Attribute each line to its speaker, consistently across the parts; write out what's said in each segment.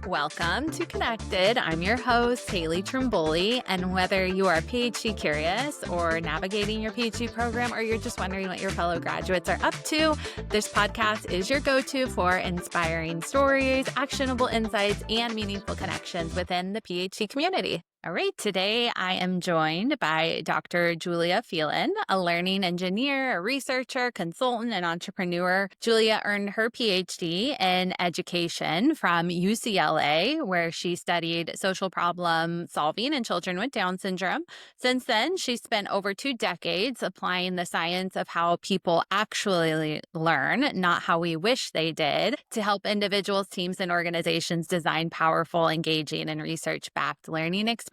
Speaker 1: Welcome to Connected. I'm your host, Haley Trimboli. And whether you are PhD curious or navigating your PhD program, or you're just wondering what your fellow graduates are up to, this podcast is your go-to for inspiring stories, actionable insights, and meaningful connections within the PhD community. All right, today I am joined by Dr. Julia Phelan, a learning engineer, a researcher, consultant, and entrepreneur. Julia earned her PhD in education from UCLA, where she studied social problem solving in children with Down syndrome. Since then, she spent over 2 decades applying the science of how people actually learn, not how we wish they did, to help individuals, teams, and organizations design powerful, engaging, and research-backed learning experiences.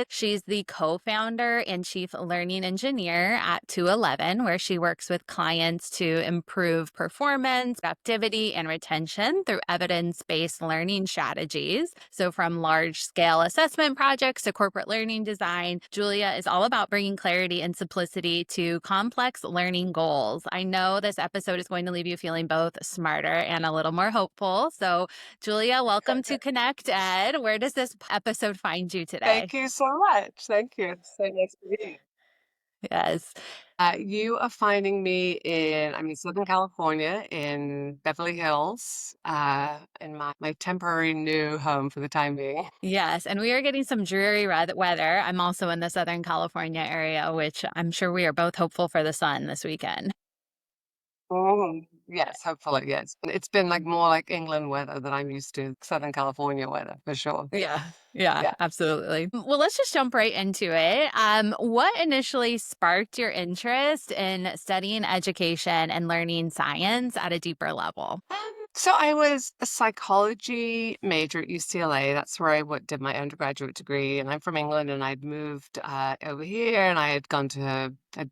Speaker 1: She's the co-founder and chief learning engineer at 211, where she works with clients to improve performance, productivity, and retention through evidence-based learning strategies. So from large-scale assessment projects to corporate learning design, Julia is all about bringing clarity and simplicity to complex learning goals. I know this episode is going to leave you feeling both smarter and a little more hopeful. So Julia, welcome to Connect Ed. Where does this episode find you today?
Speaker 2: Thank you so much. Thank you. It's so nice to meet you.
Speaker 1: Yes.
Speaker 2: You are finding me I'm in Southern California in Beverly Hills, in my temporary new home for the time being.
Speaker 1: Yes. And we are getting some dreary weather. I'm also in the Southern California area, which I'm sure we are both hopeful for the sun this weekend.
Speaker 2: Yes, hopefully, yes. It's been more like England weather than I'm used to, Southern California weather for sure.
Speaker 1: Yeah,
Speaker 2: Yeah.
Speaker 1: absolutely. Well, let's just jump right into it. What initially sparked your interest in studying education and learning science at a deeper level?
Speaker 2: So I was a psychology major at UCLA. That's where did my undergraduate degree. And I'm from England, and I'd moved over here, and I'd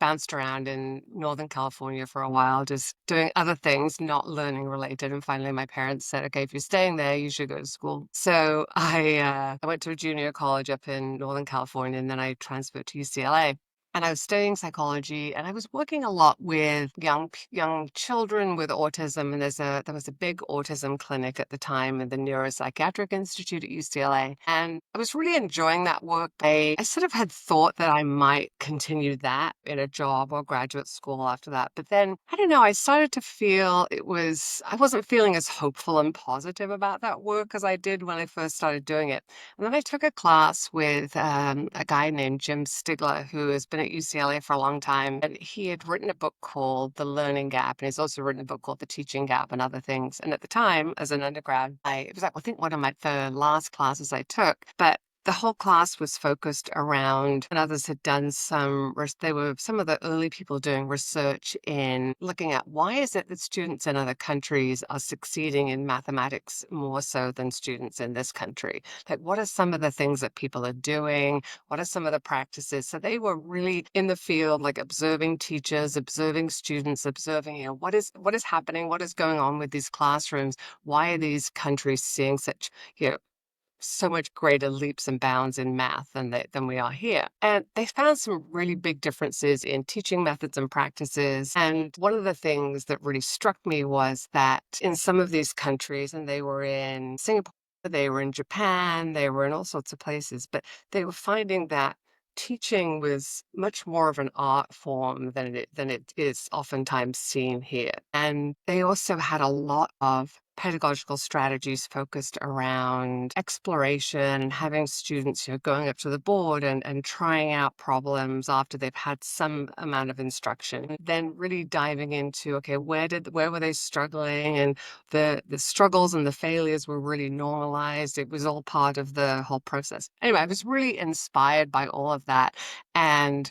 Speaker 2: bounced around in Northern California for a while, just doing other things, not learning related. And finally, my parents said, okay, if you're staying there, you should go to school. So I went to a junior college up in Northern California, and then I transferred to UCLA. And I was studying psychology, and I was working a lot with young children with autism. And there was a big autism clinic at the time in the Neuropsychiatric Institute at UCLA. And I was really enjoying that work. I sort of had thought that I might continue that in a job or graduate school after that. But then, I don't know, I started to feel I wasn't feeling as hopeful and positive about that work as I did when I first started doing it. And then I took a class with a guy named Jim Stigler, who has been at UCLA for a long time. And he had written a book called The Learning Gap. And he's also written a book called The Teaching Gap and other things. And at the time, as an undergrad, it was I think one of the last classes I took. But the whole class was focused around, and others had done they were some of the early people doing research in looking at why is it that students in other countries are succeeding in mathematics more so than students in this country? Like, what are some of the things that people are doing? What are some of the practices? So they were really in the field, like observing teachers, observing students, observing, what is happening? What is going on with these classrooms? Why are these countries seeing such, so much greater leaps and bounds in math than we are here? And they found some really big differences in teaching methods and practices. And one of the things that really struck me was that in some of these countries, and they were in Singapore, they were in Japan, they were in all sorts of places, but they were finding that teaching was much more of an art form than it is oftentimes seen here. And they also had a lot of pedagogical strategies focused around exploration and having students, going up to the board and trying out problems after they've had some amount of instruction. Then really diving into, okay, where were they struggling? And the struggles and the failures were really normalized. It was all part of the whole process. Anyway, I was really inspired by all of that. And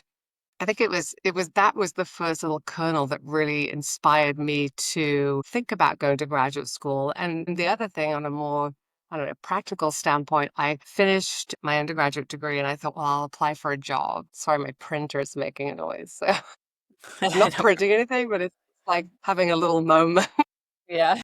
Speaker 2: I think that was the first little kernel that really inspired me to think about going to graduate school. And the other thing, on a more, I don't know, practical standpoint, I finished my undergraduate degree and I thought, well, I'll apply for a job. Sorry, my printer is making a noise. So I'm not printing anything, but it's like having a little moment.
Speaker 1: Yeah.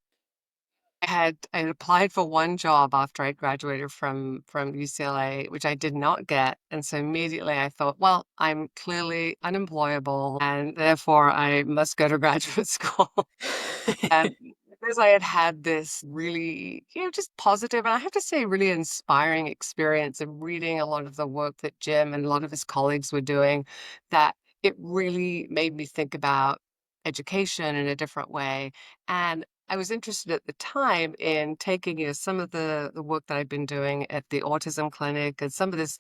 Speaker 2: I had applied for one job after I graduated from UCLA, which I did not get. And so immediately I thought, well, I'm clearly unemployable and therefore I must go to graduate school. And because I had had this really, just positive, and I have to say, really inspiring experience of reading a lot of the work that Jim and a lot of his colleagues were doing, that it really made me think about education in a different way. And I was interested at the time in taking, some of the work that I've been doing at the autism clinic and some of this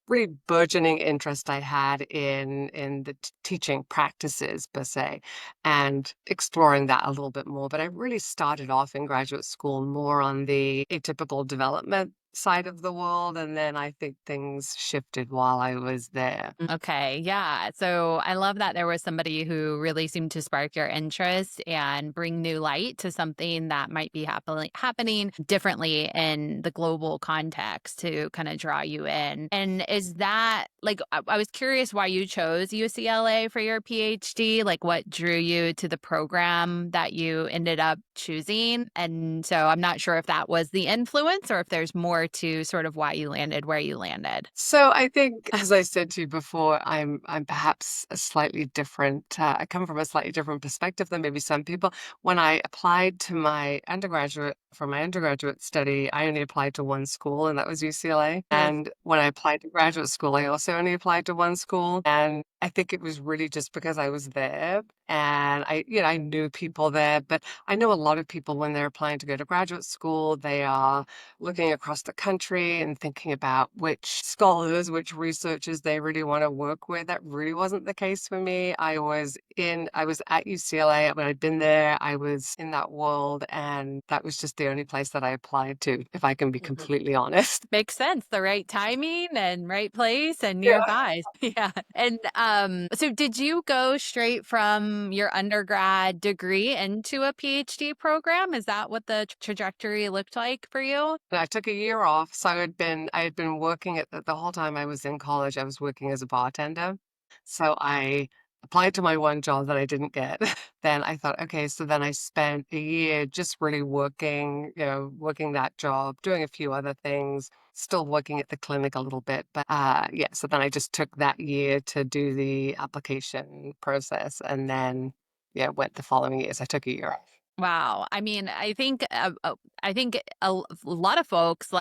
Speaker 2: really burgeoning interest I had in the teaching practices per se, and exploring that a little bit more. But I really started off in graduate school more on the atypical development side of the world. And then I think things shifted while I was there.
Speaker 1: Okay, yeah. So I love that there was somebody who really seemed to spark your interest and bring new light to something that might be happening differently in the global context to kind of draw you in. And is that like I was curious why you chose UCLA for your PhD, like what drew you to the program that you ended up choosing? And so I'm not sure if that was the influence or if there's more to sort of why you landed where you landed.
Speaker 2: So I think, as I said to you before, I'm perhaps a slightly different. I come from a slightly different perspective than maybe some people. When I applied to my undergraduate for my undergraduate study, I only applied to one school, and that was UCLA. And when I applied to graduate school, I also only applied to one school. And I think it was really just because I was there, and I knew people there. But I know a lot of people when they're applying to go to graduate school, they are looking across the country and thinking about which scholars, which researchers they really want to work with. That really wasn't the case for me. I was at UCLA when I'd been there. I was in that world, and that was just the only place that I applied to, if I can be completely honest.
Speaker 1: Makes sense. The right timing and right place and
Speaker 2: Yeah.
Speaker 1: nearby. Yeah. And so did you go straight from your undergrad degree into a PhD program? Is that what the trajectory looked like for you?
Speaker 2: And I took a year off. So I had been working at the whole time I was in college, I was working as a bartender. So I applied to my one job that I didn't get. Then I thought, okay, so then I spent a year just really working, working that job, doing a few other things, still working at the clinic a little bit. But yeah, so then I just took that year to do the application process, and then yeah, went the following years. I took a year off.
Speaker 1: Wow. I think a lot of folks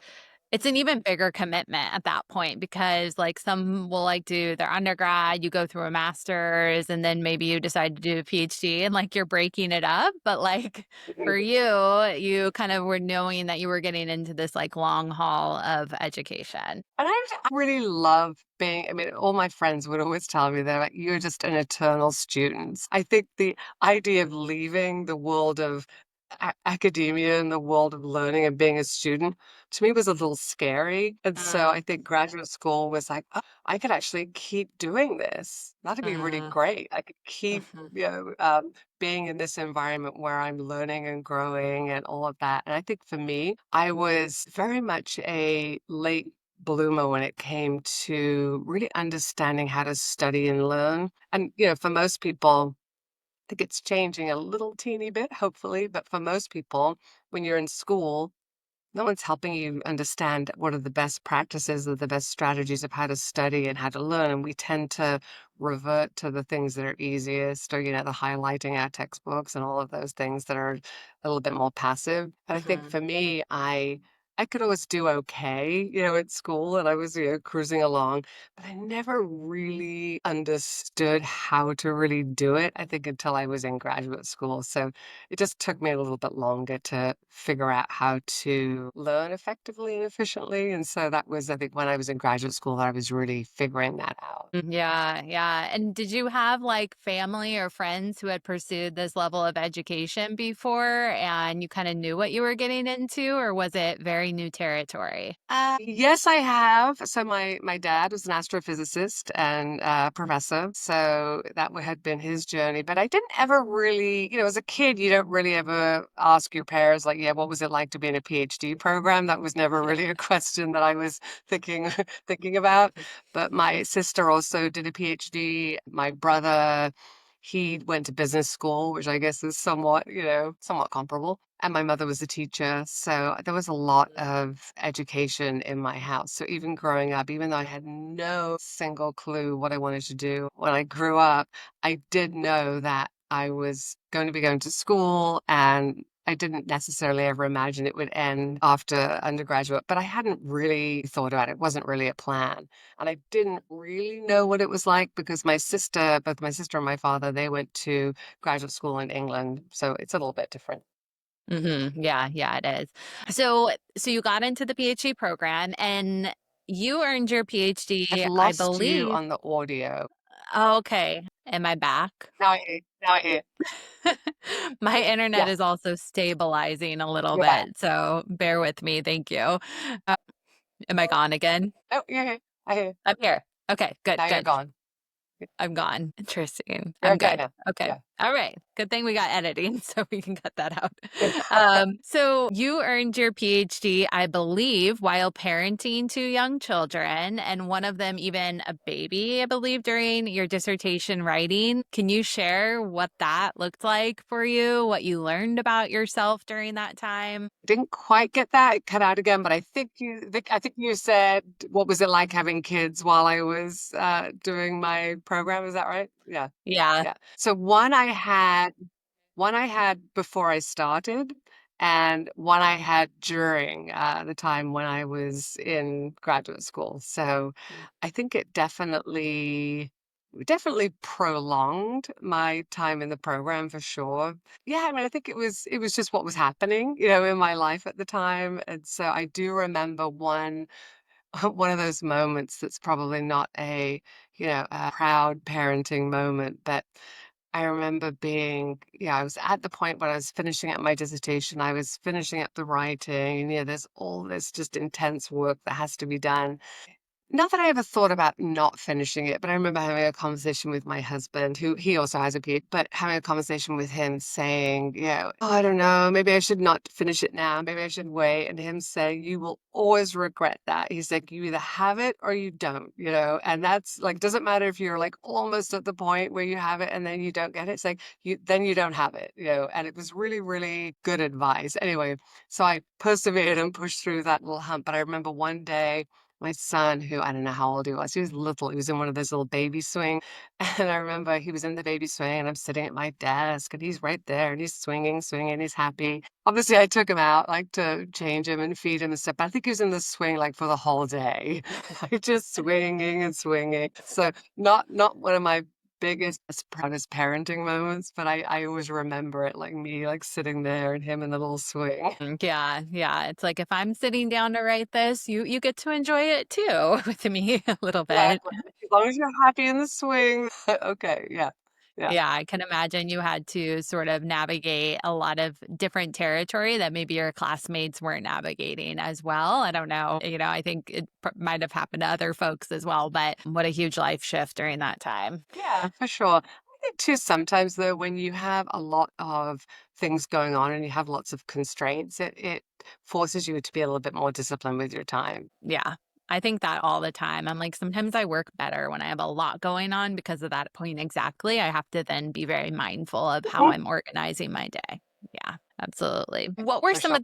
Speaker 1: it's an even bigger commitment at that point because like some will like do their undergrad, you go through a master's and then maybe you decide to do a PhD and like you're breaking it up. But like for you, you kind of were knowing that you were getting into this like long haul of education.
Speaker 2: And I really love being, I mean, all my friends would always tell me they're like, you're just an eternal student. I think the idea of leaving the world of academia and the world of learning and being a student to me was a little scary. And so I think graduate school was like, oh, I could actually keep doing this. That'd be really great. I could keep, being in this environment where I'm learning and growing and all of that. And I think for me, I was very much a late bloomer when it came to really understanding how to study and learn. And, for most people, I think it's changing a little teeny bit, hopefully, but for most people, when you're in school, no one's helping you understand what are the best practices or the best strategies of how to study and how to learn. And we tend to revert to the things that are easiest, or, the highlighting our textbooks and all of those things that are a little bit more passive. And I think for me, I could always do okay, at school, and I was, cruising along, but I never really understood how to really do it, I think, until I was in graduate school. So it just took me a little bit longer to figure out how to learn effectively and efficiently. And so that was, I think, when I was in graduate school, that I was really figuring that out.
Speaker 1: Yeah, yeah. And did you have like family or friends who had pursued this level of education before and you kind of knew what you were getting into, or was it very new territory?
Speaker 2: Yes, I have. So my dad was an astrophysicist and professor, so that had been his journey. But I didn't ever really, as a kid, you don't really ever ask your parents, like, yeah, what was it like to be in a PhD program? That was never really a question that I was thinking thinking about. But my sister also did a PhD. My brother, he went to business school, which I guess is somewhat, somewhat comparable. And my mother was a teacher. So there was a lot of education in my house. So even growing up, even though I had no single clue what I wanted to do when I grew up, I did know that I was going to be going to school, and I didn't necessarily ever imagine it would end after undergraduate, but I hadn't really thought about it. It wasn't really a plan. And I didn't really know what it was like because both my sister and my father, they went to graduate school in England. So it's a little bit different.
Speaker 1: Yeah, yeah, it is. So you got into the PhD program and you earned your
Speaker 2: I've
Speaker 1: PhD, I
Speaker 2: lost you
Speaker 1: believe.
Speaker 2: on the audio.
Speaker 1: Oh, okay. Am I back?
Speaker 2: Now I hear, now I hear.
Speaker 1: My internet
Speaker 2: Yes,
Speaker 1: is also stabilizing a little
Speaker 2: you're back.
Speaker 1: bit, so bear with me. Thank you. Uh, am I gone again?
Speaker 2: Oh, you're here. I hear.
Speaker 1: I'm here. Okay, good,
Speaker 2: Now you're
Speaker 1: good.
Speaker 2: gone.
Speaker 1: I'm gone. Interesting.
Speaker 2: You're
Speaker 1: I'm
Speaker 2: okay
Speaker 1: good.
Speaker 2: now.
Speaker 1: Okay.
Speaker 2: Yeah.
Speaker 1: All right. Good thing we got editing so we can cut that out.
Speaker 2: Okay.
Speaker 1: So you earned your PhD, I believe, while parenting two young children, and one of them even a baby, I believe, during your dissertation writing. Can you share what that looked like for you, what you learned about yourself during that time?
Speaker 2: Didn't quite get that. It cut out again, but I think you said what was it like having kids while I was doing my program? Is that right? Yeah.
Speaker 1: Yeah.
Speaker 2: Yeah. So one I had before I started, and one I had during the time when I was in graduate school. So I think it definitely prolonged my time in the program for sure. Yeah, I mean, I think it was just what was happening, in my life at the time. And so I do remember one one of those moments that's probably not a proud parenting moment, but I remember I was at the point when I was finishing up my dissertation, I was finishing up the writing, and there's all this just intense work that has to be done. Not that I ever thought about not finishing it, but I remember having a conversation with my husband, who he also has a PhD, but having a conversation with him saying, oh, I don't know, maybe I should not finish it now. Maybe I should wait. And him saying, you will always regret that. He's like, you either have it or you don't, and that's like, doesn't matter if you're like almost at the point where you have it and then you don't get it. It's like, then you don't have it, and it was really, really good advice. Anyway, so I persevered and pushed through that little hump. But I remember one day, my son, who I don't know how old he was little. He was in one of those little baby swings. And I remember he was in the baby swing and I'm sitting at my desk and he's right there and he's swinging, swinging, he's happy. Obviously, I took him out like to change him and feed him and stuff. But I think he was in the swing like for the whole day, like just swinging and swinging. So not one of my biggest, proudest parenting moments, but I always remember it like me like sitting there and him in the little swing.
Speaker 1: Yeah, yeah. It's like if I'm sitting down to write this, you get to enjoy it too with me a little bit.
Speaker 2: Exactly. As long as you're happy in the swing. Okay, yeah. Yeah.
Speaker 1: Yeah, I can imagine you had to sort of navigate a lot of different territory that maybe your classmates weren't navigating as well. I don't know. I think it might have happened to other folks as well, but what a huge life shift during that time.
Speaker 2: Yeah, for sure. I think too sometimes though, when you have a lot of things going on and you have lots of constraints, it forces you to be a little bit more disciplined with your time.
Speaker 1: Yeah. I think that all the time. I'm like, sometimes I work better when I have a lot going on because of that point exactly. I have to then be very mindful of how
Speaker 2: Mhm.
Speaker 1: I'm organizing my day. Yeah, absolutely.
Speaker 2: For sure.
Speaker 1: What were some of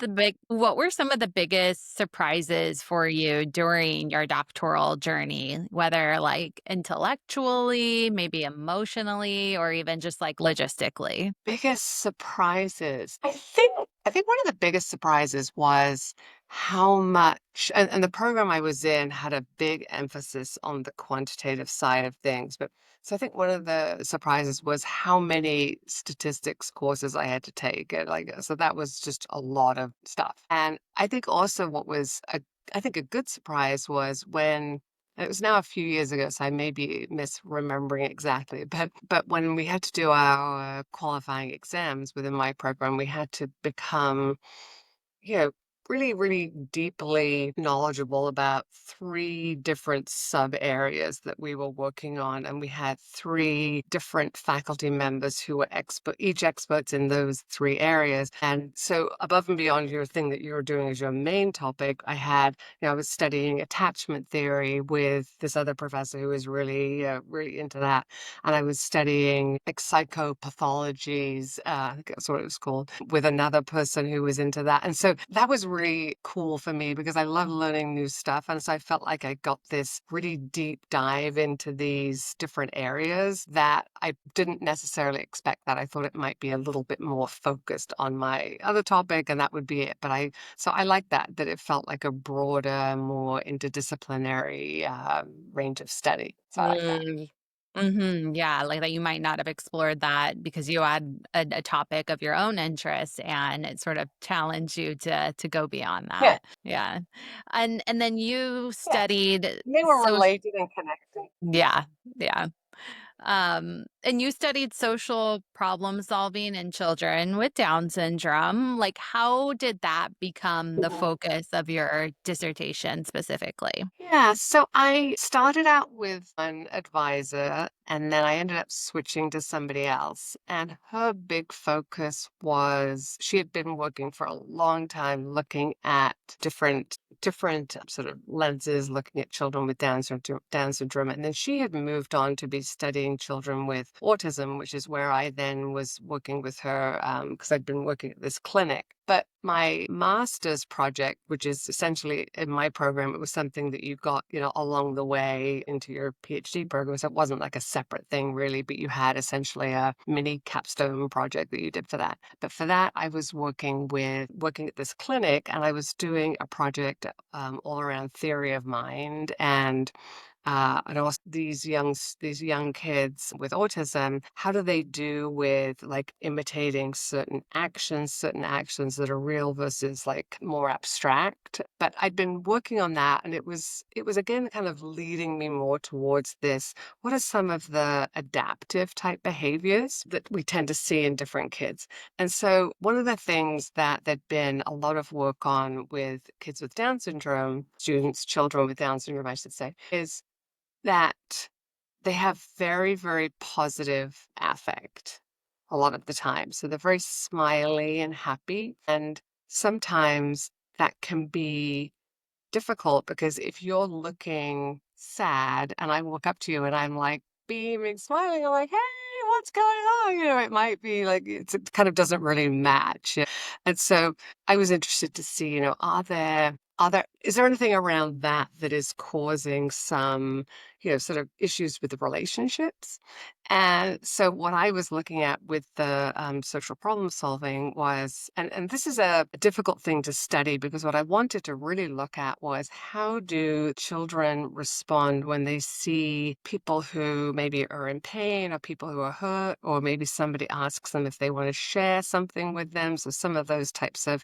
Speaker 1: the biggest surprises for you during your doctoral journey, whether like intellectually, maybe emotionally, or even just like logistically?
Speaker 2: Biggest surprises. I think one of the biggest surprises was how much, and the program I was in had a big emphasis on the quantitative side of things. But so I think one of the surprises was how many statistics courses I had to take. And like, so that was just a lot of stuff. And I think also I think a good surprise was when and it was now a few years ago, so I may be misremembering exactly. But when we had to do our qualifying exams within my program, we had to become you know, really, really deeply knowledgeable about three different sub areas that we were working on. And we had three different faculty members who were each experts in those three areas. And so above and beyond your thing that you were doing as your main topic, I was studying attachment theory with this other professor who was really, really into that. And I was studying like psychopathologies, I think that's what it was called, with another person who was into that. And so that was really cool for me because I love learning new stuff. And so I felt like I got this really deep dive into these different areas that I didn't necessarily expect that. I thought it might be a little bit more focused on my other topic and that would be it. So I like that it felt like a broader, more interdisciplinary range of study. So I like that.
Speaker 1: Mm. Yeah, like that you might not have explored that because you had a topic of your own interest and it sort of challenged you to go beyond
Speaker 2: Yeah.
Speaker 1: that. Yeah. And then you
Speaker 2: Yeah.
Speaker 1: studied
Speaker 2: They were
Speaker 1: social.
Speaker 2: related and connected.
Speaker 1: Yeah. Yeah. And you studied social problem solving in children with Down syndrome. Like, how did that become the focus of your dissertation specifically?
Speaker 2: Yeah, so I started out with an advisor and then I ended up switching to somebody else. And her big focus was she had been working for a long time looking at different sort of lenses, looking at children with Down syndrome. And then she had moved on to be studying children with autism, which is where I then was working with her because I'd been working at this clinic. But my master's project, which is essentially in my program, it was something that you got, along the way into your PhD program. So it wasn't like a separate thing really, but you had essentially a mini capstone project that you did for that. But for that, I was working at this clinic and I was doing a project all around theory of mind and also these young kids with autism, how do they do with like imitating certain actions that are real versus like more abstract? But I'd been working on that and it was again kind of leading me more towards this. What are some of the adaptive type behaviors that we tend to see in different kids? And so one of the things that there'd been a lot of work on with kids with Down syndrome, children with Down syndrome, I should say, is that they have very, very positive affect a lot of the time. So they're very smiley and happy. And sometimes that can be difficult because if you're looking sad and I walk up to you and I'm like beaming, smiling, I'm like, hey, what's going on? It might be like it kind of doesn't really match. And so I was interested to see, is there anything around that is causing some, sort of issues with the relationships? And so what I was looking at with the social problem solving was, and this is a difficult thing to study because what I wanted to really look at was how do children respond when they see people who maybe are in pain or people who are hurt, or maybe somebody asks them if they want to share something with them. So some of those types of,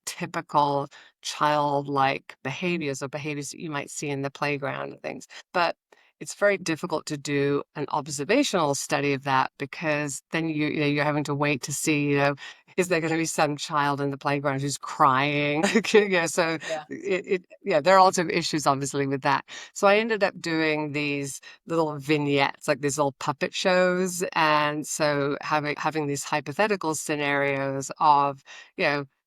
Speaker 2: typical childlike behaviors or behaviors that you might see in the playground and things. But it's very difficult to do an observational study of that because then you're having to wait to see, is there going to be some child in the playground who's crying? So
Speaker 1: Yeah.
Speaker 2: there are lots of issues obviously with that. So I ended up doing these little vignettes, like these little puppet shows, and so having these hypothetical scenarios of,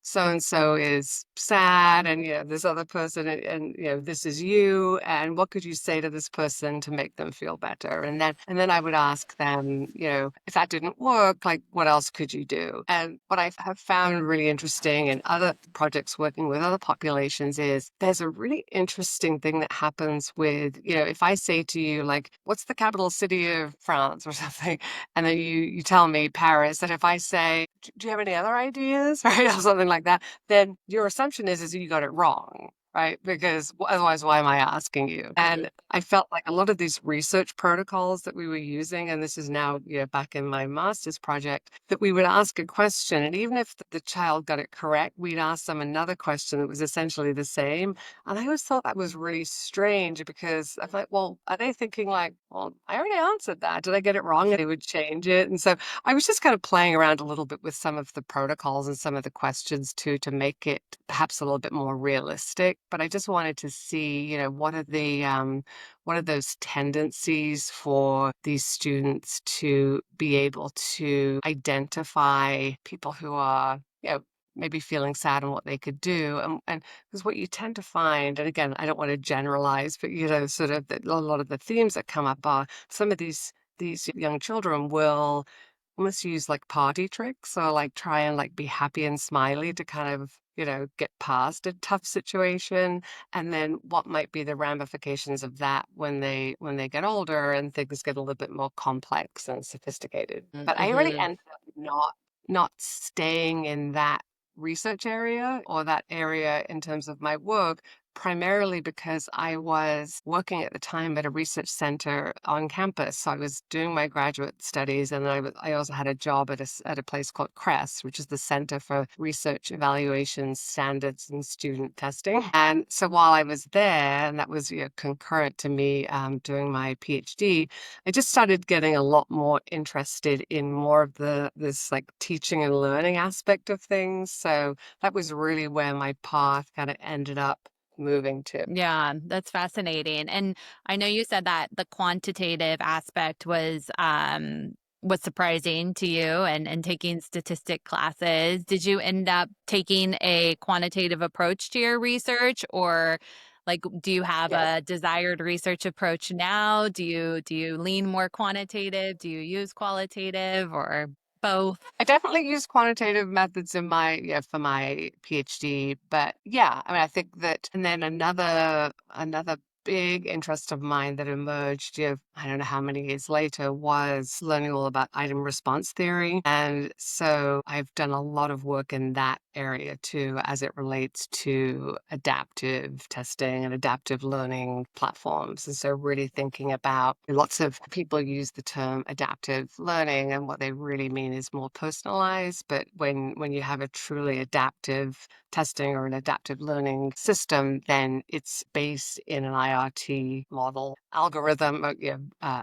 Speaker 2: so and so is sad and this other person and this is you, and what could you say to this person to make them feel better? And then I would ask them, if that didn't work, like what else could you do? And what I have found really interesting in other projects working with other populations is there's a really interesting thing that happens with, if I say to you like, what's the capital city of France or something, and then you tell me Paris, and if I say, do you have any other ideas? Right? Or something like that, then your assumption is you got it wrong, right? Because otherwise, why am I asking you? And I felt like a lot of these research protocols that we were using, and this is now, back in my master's project, that we would ask a question, and even if the child got it correct, we'd ask them another question that was essentially the same. And I always thought that was really strange because I thought, well, are they thinking like, well, I already answered that. Did I get it wrong? And they would change it. And so I was just kind of playing around a little bit with some of the protocols and some of the questions too, to make it perhaps a little bit more realistic. But I just wanted to see, what are those tendencies for these students to be able to identify people who are, maybe feeling sad and what they could do. And because what you tend to find, and again, I don't want to generalize, but sort of a lot of the themes that come up are some of these young children will almost use like party tricks or like try and like be happy and smiley to kind of, get past a tough situation. And then what might be the ramifications of that when they get older and things get a little bit more complex and sophisticated. But I really
Speaker 1: Mm-hmm.
Speaker 2: ended up not staying in that research area or that area in terms of my work, primarily because I was working at the time at a research center on campus. So I was doing my graduate studies, and I also had a job at at a place called CREST, which is the Center for Research Evaluation Standards and Student Testing. And so while I was there, and that was concurrent to me doing my PhD, I just started getting a lot more interested in more of this like teaching and learning aspect of things. So that was really where my path kind of ended up moving to.
Speaker 1: Yeah, that's fascinating. And I know you said that the quantitative aspect was surprising to you and taking statistic classes. Did you end up taking a quantitative approach to your research, or like do you have
Speaker 2: Yes.
Speaker 1: a desired research approach now? Do you lean more quantitative? Do you use qualitative or both?
Speaker 2: I definitely use quantitative methods in for my PhD, but yeah, I mean, I think that, and then another big interest of mine that emerged, I don't know how many years later, was learning all about item response theory. And so I've done a lot of work in that area too, as it relates to adaptive testing and adaptive learning platforms. And so really thinking about, lots of people use the term adaptive learning, and what they really mean is more personalized. But when you have a truly adaptive testing or an adaptive learning system, then it's based in an IRT model algorithm,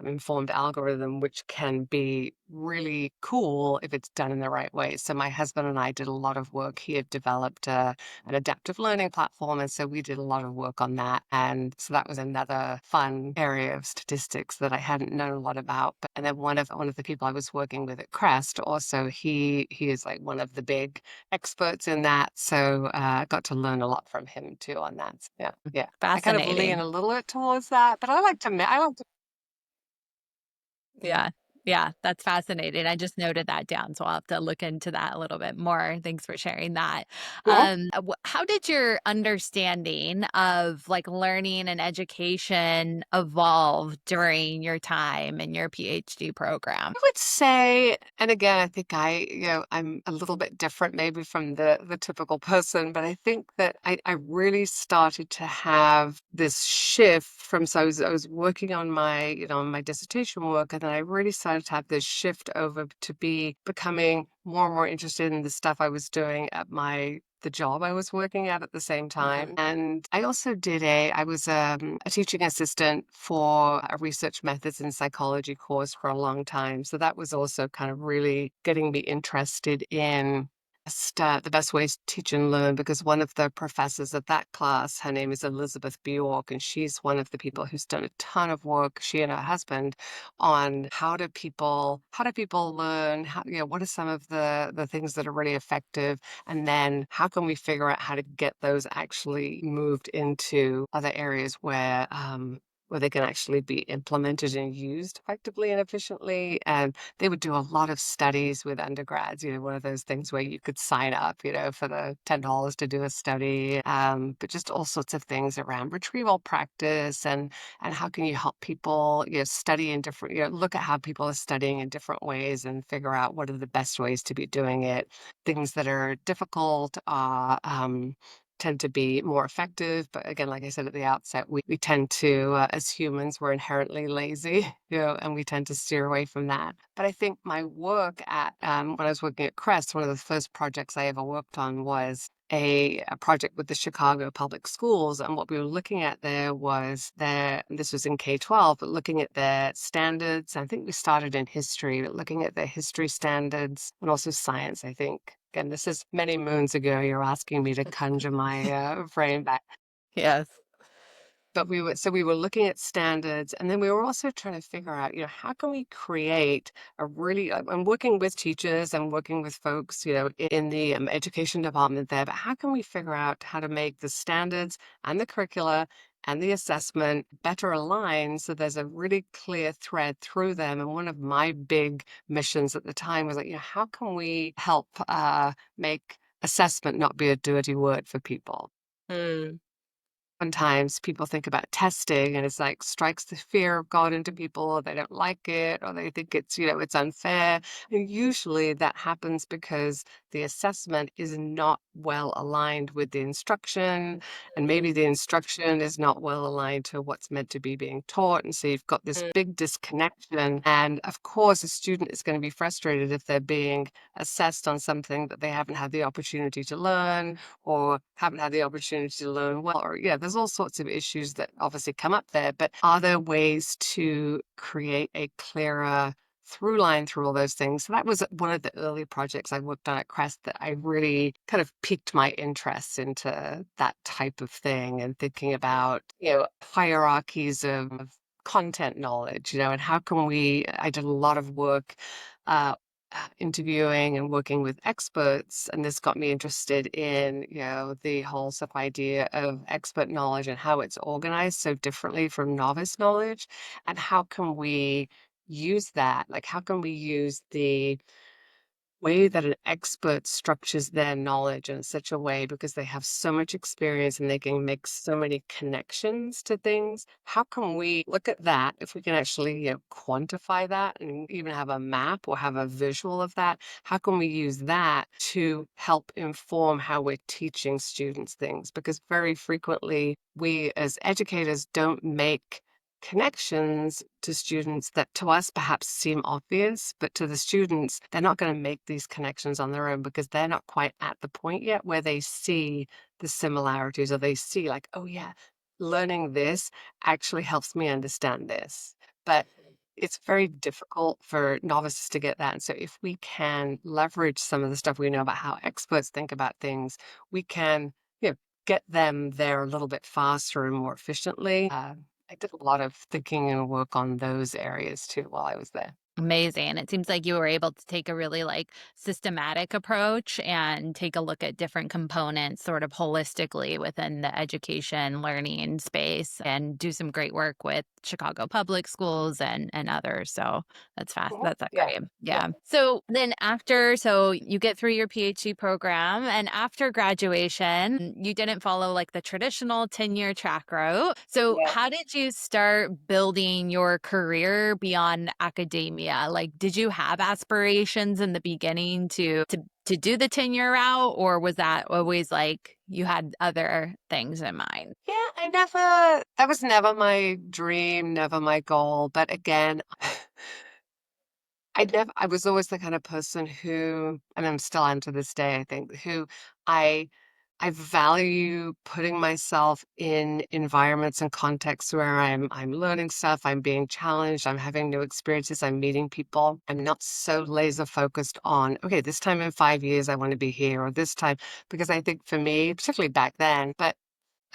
Speaker 2: informed algorithm, which can be really cool if it's done in the right way. So my husband and I did a lot of work. He had developed an adaptive learning platform, and so we did a lot of work on that. And so that was another fun area of statistics that I hadn't known a lot about. And then one of the people I was working with at Crest, also he is like one of the big experts in that. So I got to learn a lot from him too on that. So, yeah, yeah. I kind of lean
Speaker 1: Fascinating.
Speaker 2: a little bit towards that, but I like to.
Speaker 1: Yeah. Yeah, that's fascinating. I just noted that down, so I'll have to look into that a little bit more. Thanks for sharing that. How did your understanding of like learning and education evolve during your time in your PhD program?
Speaker 2: I would say, and again, I think I'm a little bit different maybe from the typical person, but I think that I really started to have this shift from, so I was working on my dissertation work, and then I really started to have this shift over to becoming more and more interested in the stuff I was doing at the job I was working at the same time.
Speaker 1: Mhm.
Speaker 2: And I also I was a teaching assistant for a research methods in psychology course for a long time. So that was also kind of really getting me interested in the best ways to teach and learn, because one of the professors of that class, her name is Elizabeth Bjork, and she's one of the people who's done a ton of work, she and her husband, on how do people learn, what are some of the things that are really effective, and then how can we figure out how to get those actually moved into other areas where they can actually be implemented and used effectively and efficiently. And they would do a lot of studies with undergrads, one of those things where you could sign up, for the $10 to do a study, but just all sorts of things around retrieval practice, and how can you help people, study in different, look at how people are studying in different ways and figure out what are the best ways to be doing it. Things that are difficult are tend to be more effective. But again, like I said at the outset, we tend to, as humans, we're inherently lazy, and we tend to steer away from that. But I think my work when I was working at Crest, one of the first projects I ever worked on was a project with the Chicago Public Schools. And what we were looking at there was this was in K-12, but looking at their standards. I think we started in history, but looking at their history standards and also science, I think. Again, this is many moons ago. You're asking me to conjure my brain back.
Speaker 1: Yes.
Speaker 2: But we were looking at standards, and then we were also trying to figure out, how can we create I'm working with teachers and working with folks, in the education department there, but how can we figure out how to make the standards and the curricula and the assessment better aligned so there's a really clear thread through them. And one of my big missions at the time was like, how can we help make assessment not be a dirty word for people?
Speaker 1: Mm.
Speaker 2: Sometimes people think about testing and it's like strikes the fear of God into people, or they don't like it, or they think it's unfair. And usually that happens because the assessment is not well aligned with the instruction, and maybe the instruction is not well aligned to what's meant to be being taught. And so you've got this big disconnection. And of course, a student is going to be frustrated if they're being assessed on something that they haven't had the opportunity to learn, or haven't had the opportunity to learn well, or there's all sorts of issues that obviously come up there. But are there ways to create a clearer through line through all those things? So that was one of the early projects I worked on at Crest that I really kind of piqued my interest into that type of thing, and thinking about, hierarchies of content knowledge, and how can I did a lot of work uh, interviewing and working with experts, and this got me interested in the whole sort of idea of expert knowledge and how it's organized so differently from novice knowledge, and how can we use that, like how can we use the way that an expert structures their knowledge in such a way, because they have so much experience and they can make so many connections to things. How can we look at that, if we can actually quantify that and even have a map or have a visual of that? How can we use that to help inform how we're teaching students things? Because very frequently we as educators don't make connections to students that to us perhaps seem obvious, but to the students, they're not going to make these connections on their own because they're not quite at the point yet where they see the similarities, or they see like, oh yeah, learning this actually helps me understand this. But it's very difficult for novices to get that. And so if we can leverage some of the stuff we know about how experts think about things, we can, get them there a little bit faster and more efficiently. I did a lot of thinking and work on those areas too while I was there.
Speaker 1: Amazing. It seems like you were able to take a really systematic approach and take a look at different components sort of holistically within the education learning space and do some great work with Chicago public schools and others. So that's fast.
Speaker 2: Mhm.
Speaker 1: That's
Speaker 2: Yeah.
Speaker 1: great.
Speaker 2: Yeah.
Speaker 1: Yeah. So then so you get through your PhD program, and after graduation, you didn't follow the traditional tenure track route. So
Speaker 2: Yeah.
Speaker 1: how did you start building your career beyond academia? Did you have aspirations in the beginning to do the tenure route, or was that always you had other things in mind?
Speaker 2: Yeah, that was never my dream, never my goal. But again, I was always the kind of person who, and I'm still am to this day, I think, who I I value putting myself in environments and contexts where I'm learning stuff, I'm being challenged, I'm having new experiences, I'm meeting people. I'm not so laser focused on, okay, this time in 5 years I want to be here, or this time, because I think for me, particularly back then, but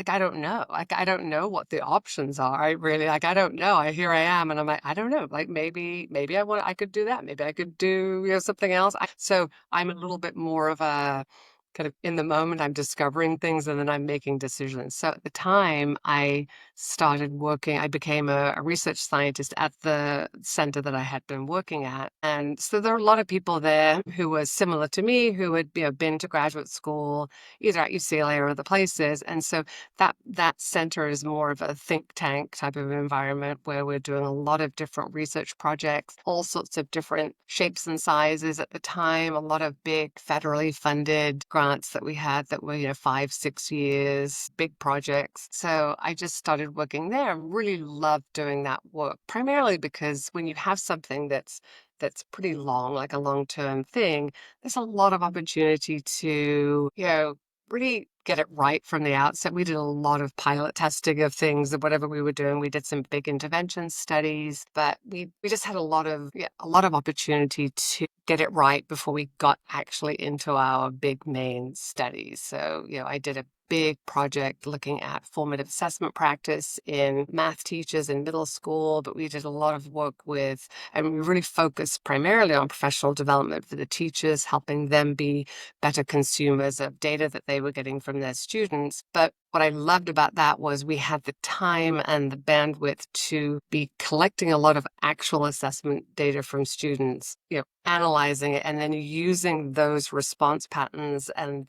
Speaker 2: I don't know. I don't know what the options are. I really I don't know. Here I am, and I'm like, I don't know. Like maybe I could do that. Maybe I could do, something else. So I'm a little bit more of a kind of in the moment. I'm discovering things and then I'm making decisions. So at the time I started working, I became a research scientist at the center that I had been working at. And so there were a lot of people there who were similar to me, who had been to graduate school, either at UCLA or other places. And so that center is more of a think tank type of environment where we're doing a lot of different research projects, all sorts of different shapes and sizes at the time, a lot of big federally funded grants that we had that were, 5, 6 years, big projects. So I just started working there. Really loved doing that work, primarily because when you have something that's pretty long, like a long-term thing, there's a lot of opportunity to, really get it right from the outset. We did a lot of pilot testing of things, of whatever we were doing. We did some big intervention studies, but we just had a lot of opportunity to get it right before we got actually into our big main studies. So, I did a big project looking at formative assessment practice in math teachers in middle school, but we did a lot of work with, and we really focused primarily on professional development for the teachers, helping them be better consumers of data that they were getting from their students. But what I loved about that was we had the time and the bandwidth to be collecting a lot of actual assessment data from students, analyzing it and then using those response patterns and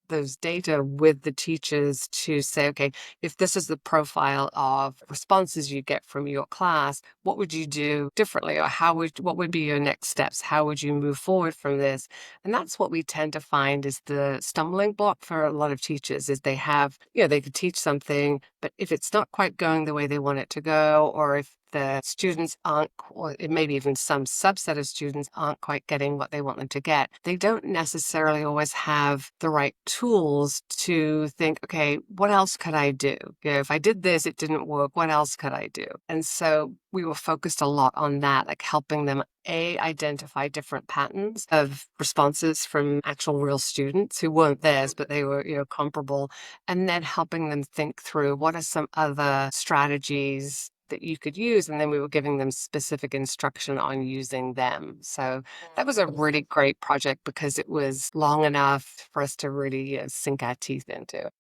Speaker 2: those data with the teachers to say, okay, if this is the profile of responses you get from your class, what would you do differently? Or what would be your next steps? How would you move forward from this? And that's what we tend to find is the stumbling block for a lot of teachers is they have, they could teach something, but if it's not quite going the way they want it to go, or if the students aren't, or maybe even some subset of students aren't quite getting what they want them to get, they don't necessarily always have the right tools to think, okay, what else could I do? If I did this, it didn't work, what else could I do? And so we were focused a lot on that, like helping them identify different patterns of responses from actual real students who weren't theirs, but they were, comparable, and then helping them think through what are some other strategies that you could use. And then we were giving them specific instruction on using them. So that was a really great project because it was long enough for us to really sink our teeth into.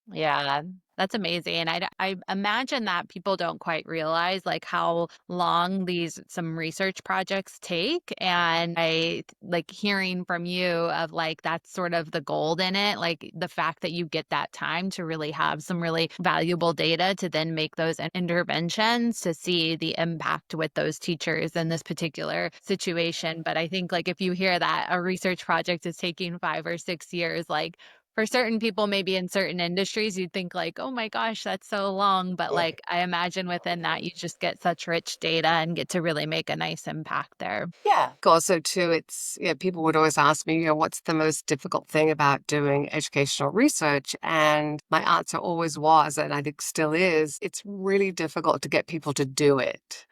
Speaker 1: Yeah, that's amazing. I imagine that people don't quite realize like how long these some research projects take. And I like hearing from you of like that's sort of the gold in it, like the fact that you get that time to really have some really valuable data to then make those interventions to see the impact with those teachers in this particular situation. But I think like if you hear that a research project is taking 5 or 6 years, like for certain people, maybe in certain industries, you'd think like, oh my gosh, that's so long. But like, I imagine within that, you just get such rich data and get to really make a nice impact there.
Speaker 2: Yeah. Also, too, it's, people would always ask me, what's the most difficult thing about doing educational research? And my answer always was, and I think still is, it's really difficult to get people to do it.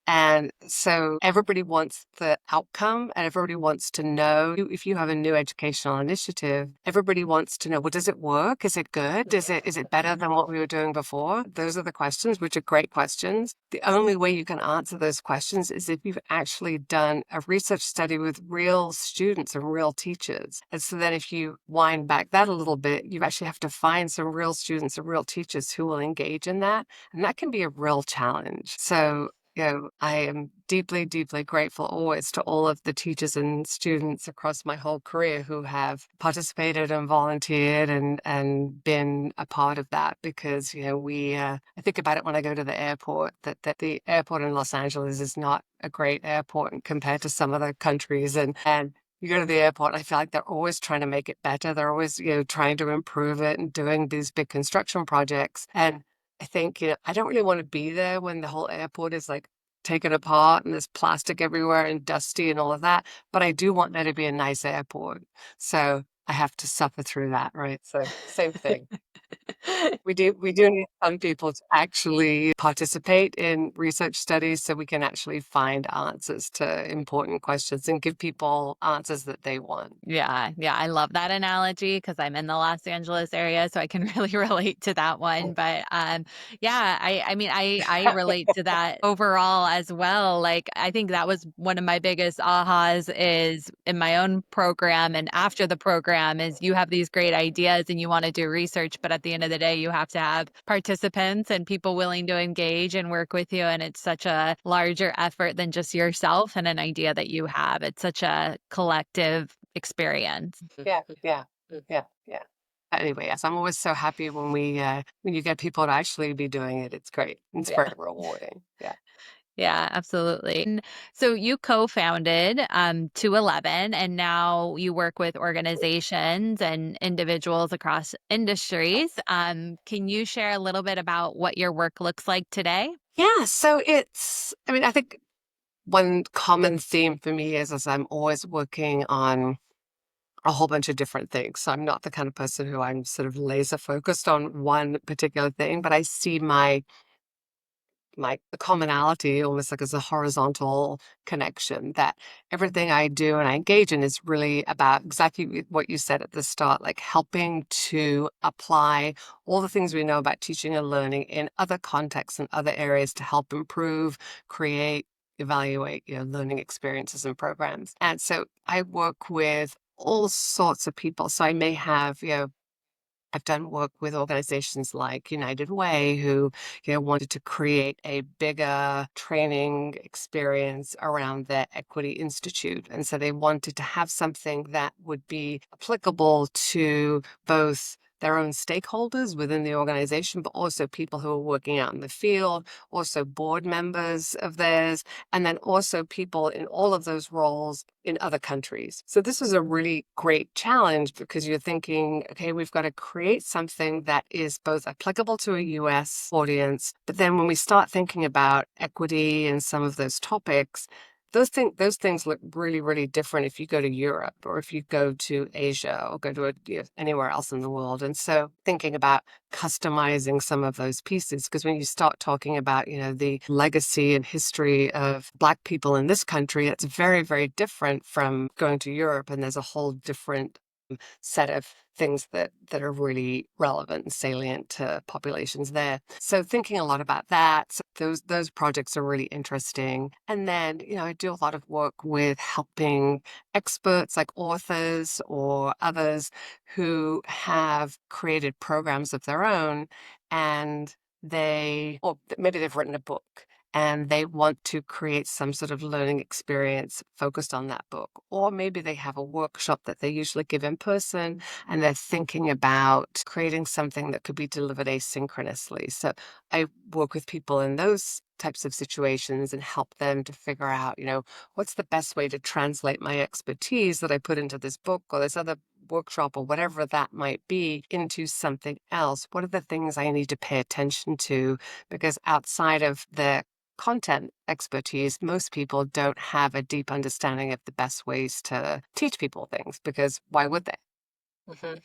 Speaker 2: And so everybody wants the outcome and everybody wants to know if you have a new educational initiative, everybody wants to know, well, does it work? Is it good? Is it better than what we were doing before? Those are the questions, which are great questions. The only way you can answer those questions is if you've actually done a research study with real students and real teachers. And so then if you wind back that a little bit, you actually have to find some real students and real teachers who will engage in that. And that can be a real challenge. So I am deeply, deeply grateful always to all of the teachers and students across my whole career who have participated and volunteered and been a part of that because, I think about it when I go to the airport, that the airport in Los Angeles is not a great airport compared to some other countries. And you go to the airport, and I feel like they're always trying to make it better. They're always, trying to improve it and doing these big construction projects. And I think, I don't really want to be there when the whole airport is like taken apart and there's plastic everywhere and dusty and all of that. But I do want there to be a nice airport. So I have to suffer through that, right? So same thing. We do need some people to actually participate in research studies so we can actually find answers to important questions and give people answers that they want.
Speaker 1: Yeah, yeah, I love that analogy because I'm in the Los Angeles area, so I can really relate to that one. But yeah, I mean, I relate to that overall as well. Like, I think that was one of my biggest ahas is in my own program and after the program is you have these great ideas and you want to do research, but at the end of the day, you have to have participants and people willing to engage and work with you. And it's such a larger effort than just yourself and an idea that you have. It's such a collective experience.
Speaker 2: Yeah, yeah, yeah, yeah. Anyway, yes, I'm always so happy when you get people to actually be doing it. It's great. It's
Speaker 1: Yeah.
Speaker 2: very rewarding. Yeah.
Speaker 1: Yeah, absolutely. And so you co-founded 211 and now you work with organizations and individuals across industries. Can you share a little bit about what your work looks like today?
Speaker 2: Yeah. So I think one common theme for me is as I'm always working on a whole bunch of different things. So I'm not the kind of person who I'm sort of laser focused on one particular thing, but I see my the commonality, almost like as a horizontal connection, that everything I do and I engage in is really about exactly what you said at the start, like helping to apply all the things we know about teaching and learning in other contexts and other areas to help improve, create, evaluate, learning experiences and programs. And so I work with all sorts of people. So I may have, I've done work with organizations like United Way, who, wanted to create a bigger training experience around their Equity Institute. And so they wanted to have something that would be applicable to both their own stakeholders within the organization, but also people who are working out in the field, also board members of theirs, and then also people in all of those roles in other countries. So this is a really great challenge because you're thinking, okay, we've got to create something that is both applicable to a US audience, but then when we start thinking about equity and some of those topics, those things look really, really different if you go to Europe or if you go to Asia or go to anywhere else in the world. And so thinking about customizing some of those pieces, because when you start talking about, the legacy and history of Black people in this country, it's very, very different from going to Europe. And there's a whole different set of things that are really relevant and salient to populations there. So thinking a lot about that. So those projects are really interesting. And then, I do a lot of work with helping experts like authors or others who have created programs of their own, and or maybe they've written a book and they want to create some sort of learning experience focused on that book. Or maybe they have a workshop that they usually give in person and they're thinking about creating something that could be delivered asynchronously. So I work with people in those types of situations and help them to figure out, what's the best way to translate my expertise that I put into this book or this other workshop or whatever that might be into something else. What are the things I need to pay attention to? Because outside of the content expertise, most people don't have a deep understanding of the best ways to teach people things, because why would they?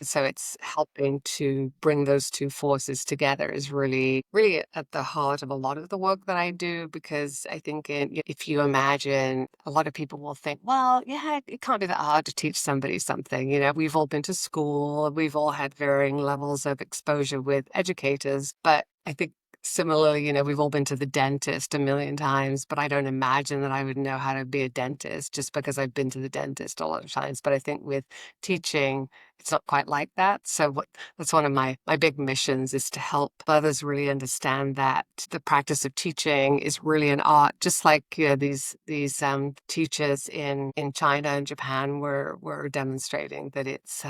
Speaker 2: So it's helping to bring those two forces together is really, really at the heart of a lot of the work that I do, because I think if you imagine, a lot of people will think, well, yeah, it can't be that hard to teach somebody something. We've all been to school, we've all had varying levels of exposure with educators, but I think similarly, we've all been to the dentist a million times, but I don't imagine that I would know how to be a dentist just because I've been to the dentist a lot of times. But I think with teaching, it's not quite like that. So that's one of my big missions, is to help others really understand that the practice of teaching is really an art, just like these teachers in China and Japan were demonstrating that it's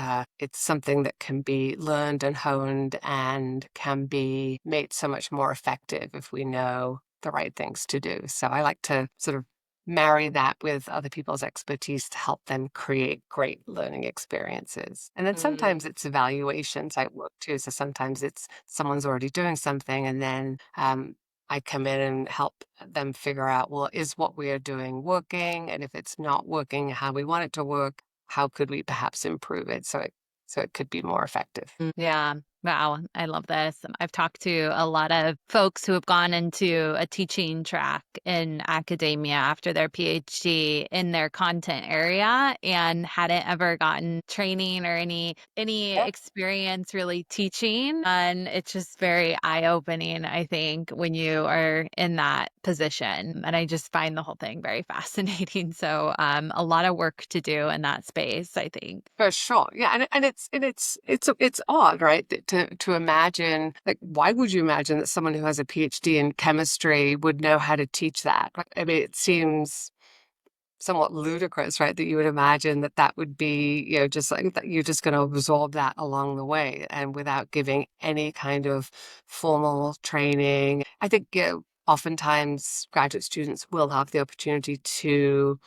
Speaker 2: something that can be learned and honed and can be made so much more effective if we know the right things to do. So I like to sort of marry that with other people's expertise to help them create great learning experiences. And then sometimes it's evaluation type work too. So sometimes it's someone's already doing something, and then I come in and help them figure out, well, is what we are doing working? And if it's not working how we want it to work, how could we perhaps improve it so it could be more effective?
Speaker 1: Yeah. Wow. I love this. I've talked to a lot of folks who have gone into a teaching track in academia after their PhD in their content area and hadn't ever gotten training or any
Speaker 2: Yeah.
Speaker 1: experience really teaching. And it's just very eye-opening, I think, when you are in that position. And I just find the whole thing very fascinating. So a lot of work to do in that space, I think.
Speaker 2: For sure. Yeah. And it's odd, right? To imagine, like, why would you imagine that someone who has a PhD in chemistry would know how to teach that? I mean, it seems somewhat ludicrous, right? That you would imagine that would be, just like that you're just going to absorb that along the way and without giving any kind of formal training. I think, oftentimes graduate students will have the opportunity to,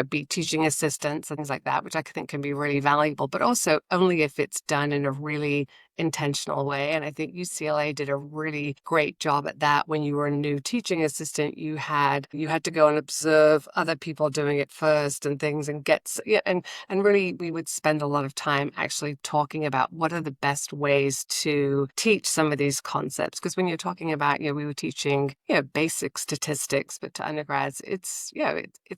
Speaker 2: be teaching assistants and things like that, which I think can be really valuable, but also only if it's done in a really intentional way. And I think UCLA did a really great job at that. When you were a new teaching assistant, you had to go and observe other people doing it first and things and yeah, and really we would spend a lot of time actually talking about what are the best ways to teach some of these concepts. Because when you're talking about, we were teaching, basic statistics, but to undergrads, it's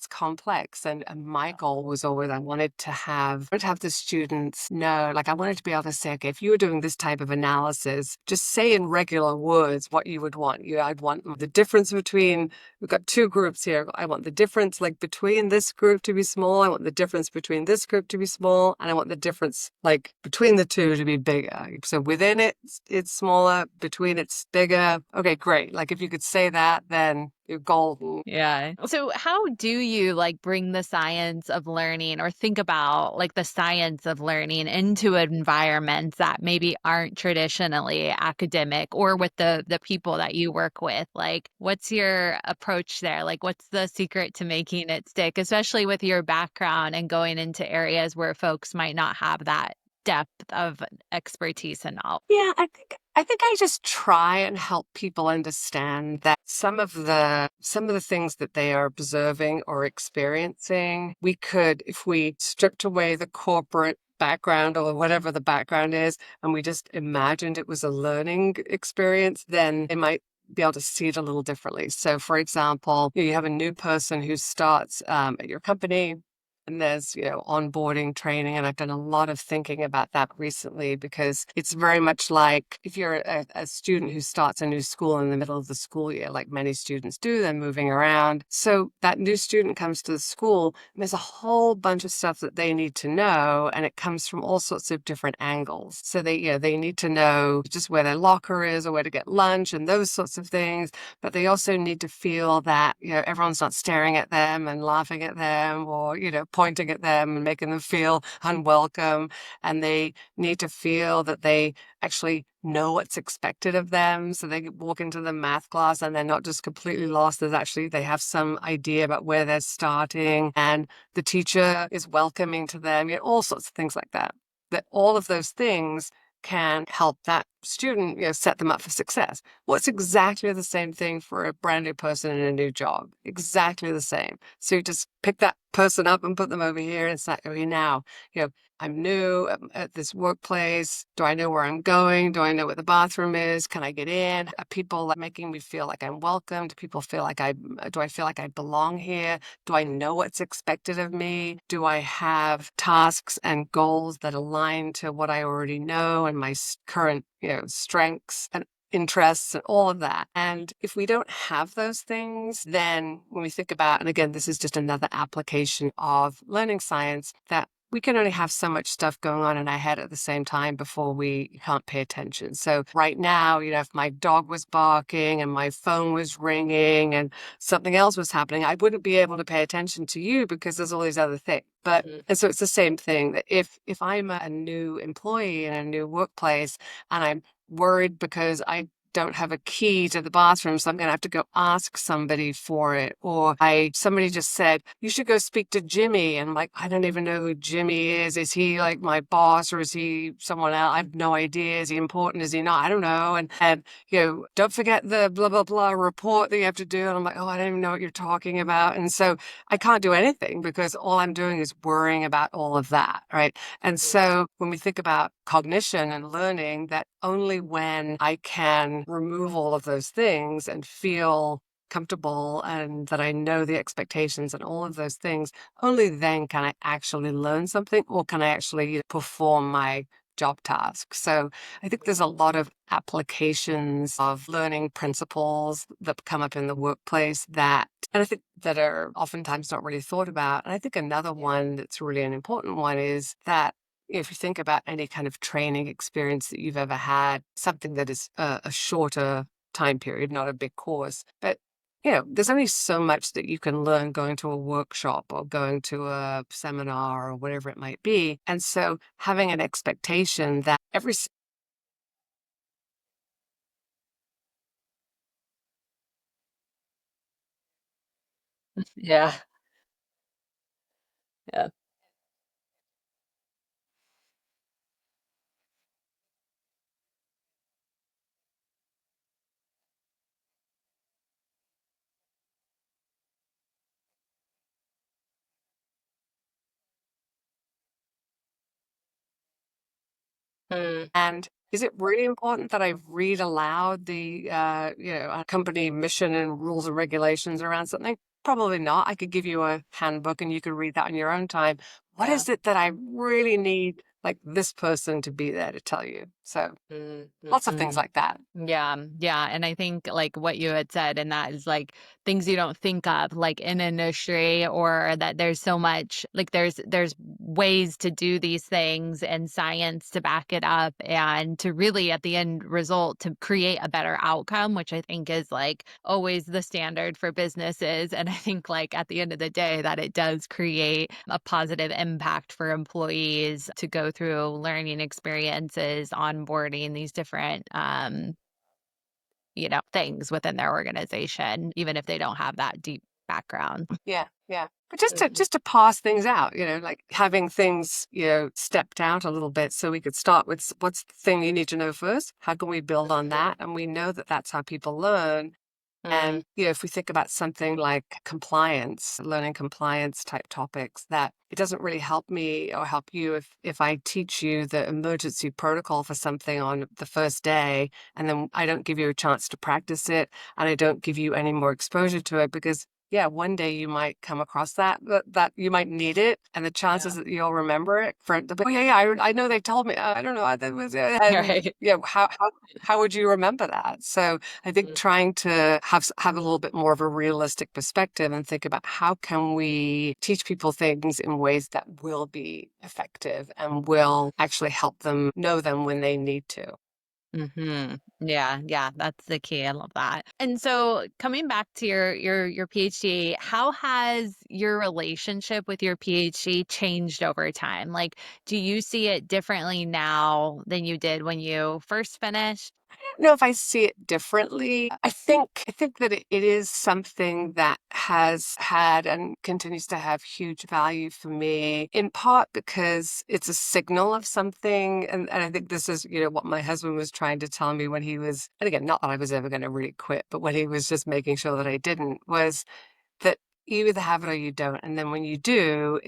Speaker 2: complex. And my goal was always I wanted to have the students know, like I wanted to be able to say, okay, if you were doing this type of analysis, just say in regular words what you would want. I'd want the difference between, we've got two groups here. I want the difference like between this group to be small. I want the difference between this group to be small. And I want the difference like between the two to be bigger. So within it, it's smaller. Between it's bigger. Okay, great. Like if you could say that, then you're golden.
Speaker 1: Yeah. So how do you like bring the science of learning or think about like the science of learning into environments that maybe aren't traditionally academic or with the people that you work with? Like what's your approach there? Like what's the secret to making it stick, especially with your background and going into areas where folks might not have that depth of expertise and knowledge?
Speaker 2: Yeah, I think I just try and help people understand that some of the things that they are observing or experiencing, we could, if we stripped away the corporate background or whatever the background is, and we just imagined it was a learning experience, then they might be able to see it a little differently. So, for example, you have a new person who starts at your company. And there's, onboarding training. And I've done a lot of thinking about that recently because it's very much like if you're a student who starts a new school in the middle of the school year, like many students do, they're moving around. So that new student comes to the school, and there's a whole bunch of stuff that they need to know. And it comes from all sorts of different angles. So they need to know just where their locker is or where to get lunch and those sorts of things. But they also need to feel that, everyone's not staring at them and laughing at them or, pointing at them and making them feel unwelcome. And they need to feel that they actually know what's expected of them. So they walk into the math class and they're not just completely lost. They have some idea about where they're starting and the teacher is welcoming to them, all sorts of things like that. That all of those things can help that student, set them up for success. Well, it's exactly the same thing for a brand new person in a new job. Exactly the same. So you just pick that person up and put them over here and it's like, okay, now, I'm new at this workplace. Do I know where I'm going? Do I know where the bathroom is? Can I get in? Are people making me feel like I'm welcome? Do I feel like I belong here? Do I know what's expected of me? Do I have tasks and goals that align to what I already know and my current, strengths and interests and all of that? And if we don't have those things, then when we think about, and again, this is just another application of learning science, that we can only have so much stuff going on in our head at the same time before we can't pay attention. So right now, if my dog was barking and my phone was ringing and something else was happening, I wouldn't be able to pay attention to you because there's all these other things. And so it's the same thing that if I'm a new employee in a new workplace and I'm worried because I don't have a key to the bathroom, so I'm going to have to go ask somebody for it. Or somebody just said, you should go speak to Jimmy. And I'm like, I don't even know who Jimmy is. Is he like my boss or is he someone else? I have no idea. Is he important? Is he not? I don't know. And don't forget the blah, blah, blah report that you have to do. And I'm like, oh, I don't even know what you're talking about. And so I can't do anything because all I'm doing is worrying about all of that, right? And so when we think about cognition and learning, that only when I can remove all of those things and feel comfortable and that I know the expectations and all of those things, only then can I actually learn something or can I actually perform my job task. So I think there's a lot of applications of learning principles that come up in the workplace and I think that are oftentimes not really thought about. And I think another one that's really an important one is that if you think about any kind of training experience that you've ever had, something that is a shorter time period, not a big course, but there's only so much that you can learn going to a workshop or going to a seminar or whatever it might be. And so having an expectation that yeah, yeah.
Speaker 1: Mm,
Speaker 2: And is it really important that I read aloud the, company mission and rules and regulations around something? Probably not. I could give you a handbook and you could read that on your own time. What
Speaker 1: yeah.
Speaker 2: is it that I really need, like this person to be there to tell you? So lots of things
Speaker 1: Mm-hmm.
Speaker 2: like that.
Speaker 1: Yeah, yeah. And I think like what you had said, and that is like things you don't think of like in industry, or that there's so much like there's ways to do these things and science to back it up and to really at the end result to create a better outcome, which I think is like always the standard for businesses. And I think like at the end of the day that it does create a positive impact for employees to go through learning experiences, onboarding these different things within their organization, even if they don't have that deep background.
Speaker 2: Yeah, yeah. But just to
Speaker 1: Mhm.
Speaker 2: just to pass things out, like having things, stepped out a little bit so we could start with what's the thing you need to know first? How can we build on that? And we know that that's how people learn.
Speaker 1: Mm,
Speaker 2: And, if we think about something like compliance, learning compliance type topics, that it doesn't really help me or help you if I teach you the emergency protocol for something on the first day, and then I don't give you a chance to practice it, and I don't give you any more exposure to it because yeah, one day you might come across that you might need it, and the chances
Speaker 1: yeah.
Speaker 2: that you'll remember it oh yeah, yeah, I know they told me, I don't know, that was, and
Speaker 1: Right.
Speaker 2: yeah, how would you remember that? So I think
Speaker 1: Mm,
Speaker 2: trying to have a little bit more of a realistic perspective and think about how can we teach people things in ways that will be effective and will actually help them know them when they need to.
Speaker 1: mhm. Yeah, yeah, that's the key. I love that. And so coming back to your PhD, how has your relationship with your PhD changed over time? Like, do you see it differently now than you did when you first finished?
Speaker 2: Don't know if I see it differently. I think that it is something that has had and continues to have huge value for me, in part because it's a signal of something. And I think this is, what my husband was trying to tell me when he was, and again, not that I was ever going to really quit, but when he was just making sure that I didn't, was that you either have it or you don't. And then when you do,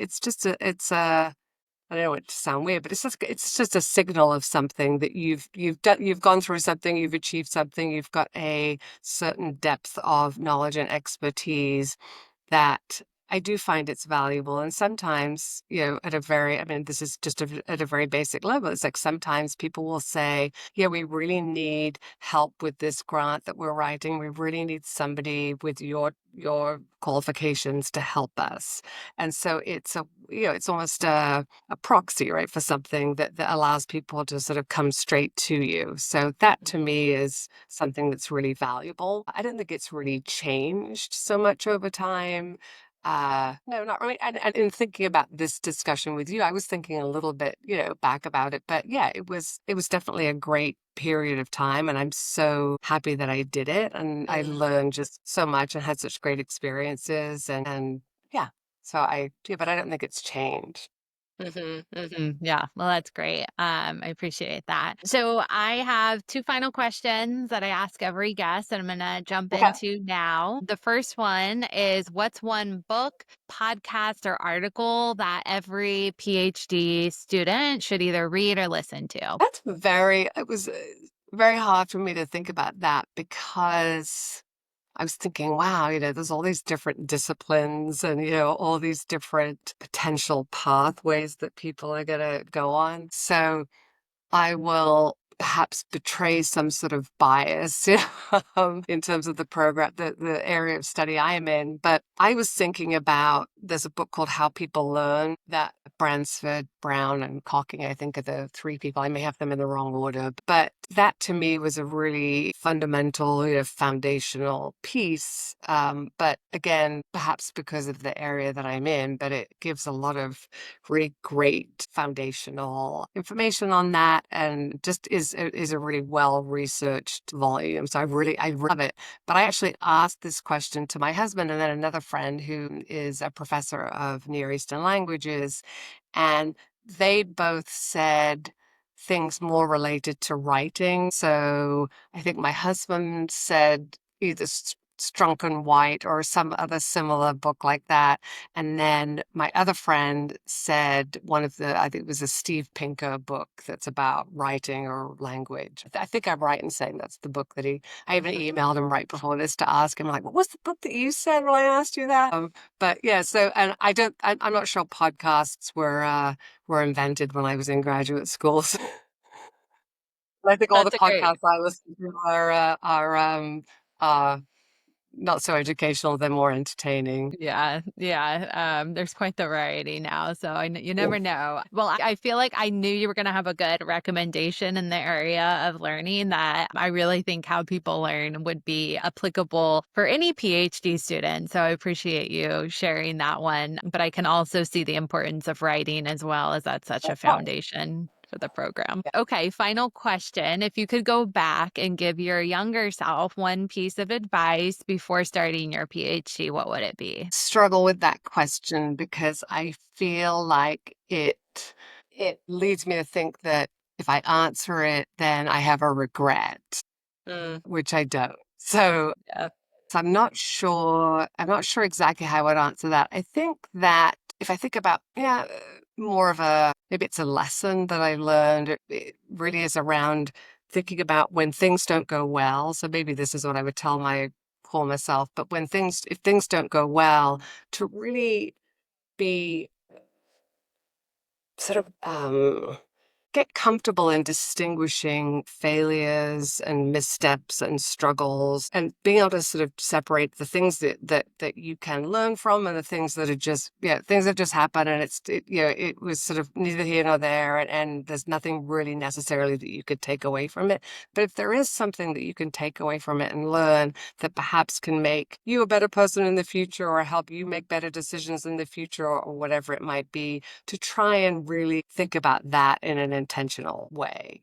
Speaker 2: I don't want it to sound weird, but it's just a signal of something that you've gone through something, you've achieved something, you've got a certain depth of knowledge and expertise that I do find it's valuable. And sometimes, I mean, this is just at a very basic level. It's like sometimes people will say, yeah, we really need help with this grant that we're writing. We really need somebody with your qualifications to help us. And so it's almost a proxy, right, for something that allows people to sort of come straight to you. So that to me is something that's really valuable. I don't think it's really changed so much over time. No, not really. And in thinking about this discussion with you, I was thinking a little bit, back about it. But yeah, it was definitely a great period of time. And I'm so happy that I did it. And I learned just so much and had such great experiences. And yeah, yeah, but I don't think it's changed.
Speaker 1: Mhm, mhm. Yeah. Well, that's great. I appreciate that. So I have two final questions that I ask every guest, and I'm gonna jump
Speaker 2: Okay.
Speaker 1: into now. The first one is, what's one book, podcast, or article that every PhD student should either read or listen to?
Speaker 2: It was very hard for me to think about that because I was thinking, wow, there's all these different disciplines and, all these different potential pathways that people are going to go on. So I will perhaps betray some sort of bias in terms of the program, the area of study I am in. But I was thinking about there's a book called How People Learn that Bransford, Brown, and Cocking, I think, are the three people. I may have them in the wrong order. But that to me was a really fundamental, foundational piece. But again, perhaps because of the area that I'm in, but it gives a lot of really great foundational information on that, and just is a really well researched volume. So I love it. But I actually asked this question to my husband and then another friend who is a professor of Near Eastern languages, and they both said things more related to writing. So I think my husband said either Strunk and White or some other similar book like that. And then my other friend said I think it was a Steve Pinker book that's about writing or language. I think I'm right in saying that's the book that I even emailed him right before this to ask him, like, what was the book that you said when I asked you that? But yeah, so, and I'm not sure podcasts were invented when I was in graduate school. So I think all the
Speaker 1: That's a great.
Speaker 2: podcasts I listen to are not so educational, they're more entertaining.
Speaker 1: Yeah, yeah. There's quite the variety now, so you never know. Well, I feel like I knew you were going to have a good recommendation in the area of learning that I really think how people learn would be applicable for any PhD student. So I appreciate you sharing that one. But I can also see the importance of writing as well, as that's such a foundation for the program. Okay, final question. If you could go back and give your younger self one piece of advice before starting your PhD, what would it be?
Speaker 2: Struggle with that question because I feel like it leads me to think that if I answer it, then I have a regret,
Speaker 1: Mm,
Speaker 2: which I don't. So
Speaker 1: yeah.
Speaker 2: I'm not sure. I'm not sure exactly how I'd answer that. I think that if I think about, more of maybe it's a lesson that I learned. It really is around thinking about when things don't go well. So maybe this is what I would call myself. But if things don't go well, to really be sort of get comfortable in distinguishing failures and missteps and struggles and being able to sort of separate the things that you can learn from and the things that are just, things that just happen. And it was sort of neither here nor there. And there's nothing really necessarily that you could take away from it. But if there is something that you can take away from it and learn that perhaps can make you a better person in the future or help you make better decisions in the future or whatever it might be, to try and really think about that in an intentional way,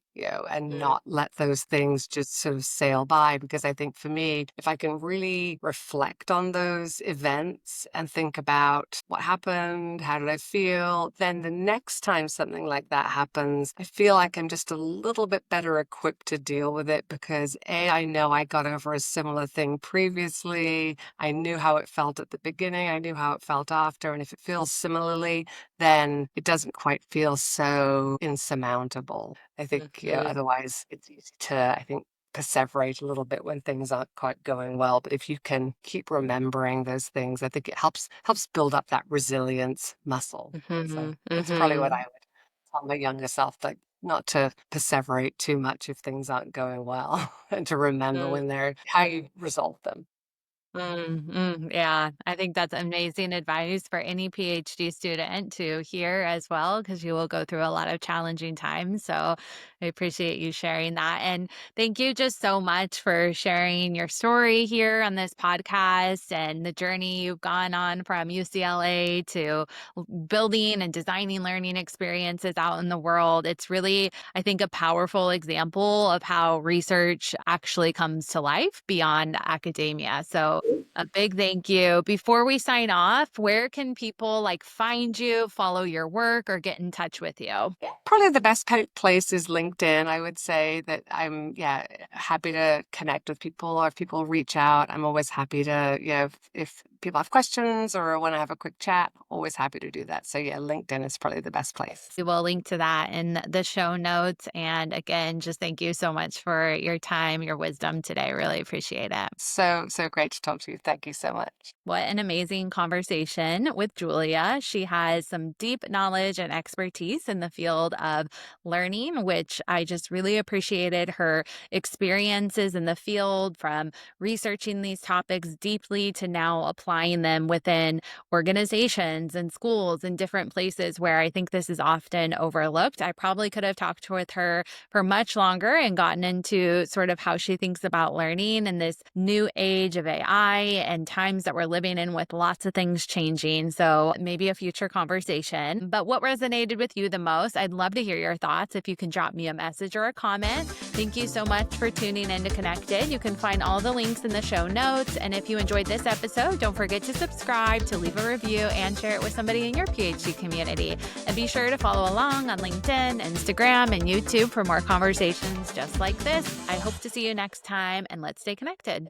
Speaker 2: and not let those things just sort of sail by. Because I think for me, if I can really reflect on those events and think about what happened, how did I feel, then the next time something like that happens, I feel like I'm just a little bit better equipped to deal with it because I know I got over a similar thing previously. I knew how it felt at the beginning. I knew how it felt after. And if it feels similarly, then it doesn't quite feel so insurmountable. I think, otherwise it's easy to, I think, perseverate a little bit when things aren't quite going well. But if you can keep remembering those things, I think it helps build up that resilience muscle. So that's probably what I would tell my younger self, like not to perseverate too much if things aren't going well and to remember how you resolve them.
Speaker 1: Yeah, I think that's amazing advice for any PhD student to hear as well, because you will go through a lot of challenging times. So I appreciate you sharing that. And thank you just so much for sharing your story here on this podcast and the journey you've gone on from UCLA to building and designing learning experiences out in the world. It's really, I think, a powerful example of how research actually comes to life beyond academia. So a big thank you. Before we sign off, where can people find you, follow your work, or get in touch with you?
Speaker 2: Probably the best place is LinkedIn. I would say that I'm, happy to connect with people or if people reach out. I'm always happy to, if people have questions or want to have a quick chat, always happy to do that. So LinkedIn is probably the best place.
Speaker 1: We will link to that in the show notes. And again, just thank you so much for your time, your wisdom today. Really appreciate it.
Speaker 2: So great to talk to you. Thank you so much.
Speaker 1: What an amazing conversation with Julia. She has some deep knowledge and expertise in the field of learning, which I just really appreciated her experiences in the field, from researching these topics deeply to now applying them within organizations and schools and different places where I think this is often overlooked. I probably could have talked with her for much longer and gotten into sort of how she thinks about learning in this new age of AI and times that we're living in with lots of things changing. So maybe a future conversation. But what resonated with you the most? I'd love to hear your thoughts. If you can drop me a message or a comment. Thank you so much for tuning in to Connected. You can find all the links in the show notes. And if you enjoyed this episode, don't forget to subscribe, to leave a review, and share it with somebody in your PhD community. And be sure to follow along on LinkedIn, Instagram, and YouTube for more conversations just like this. I hope to see you next time, and let's stay connected.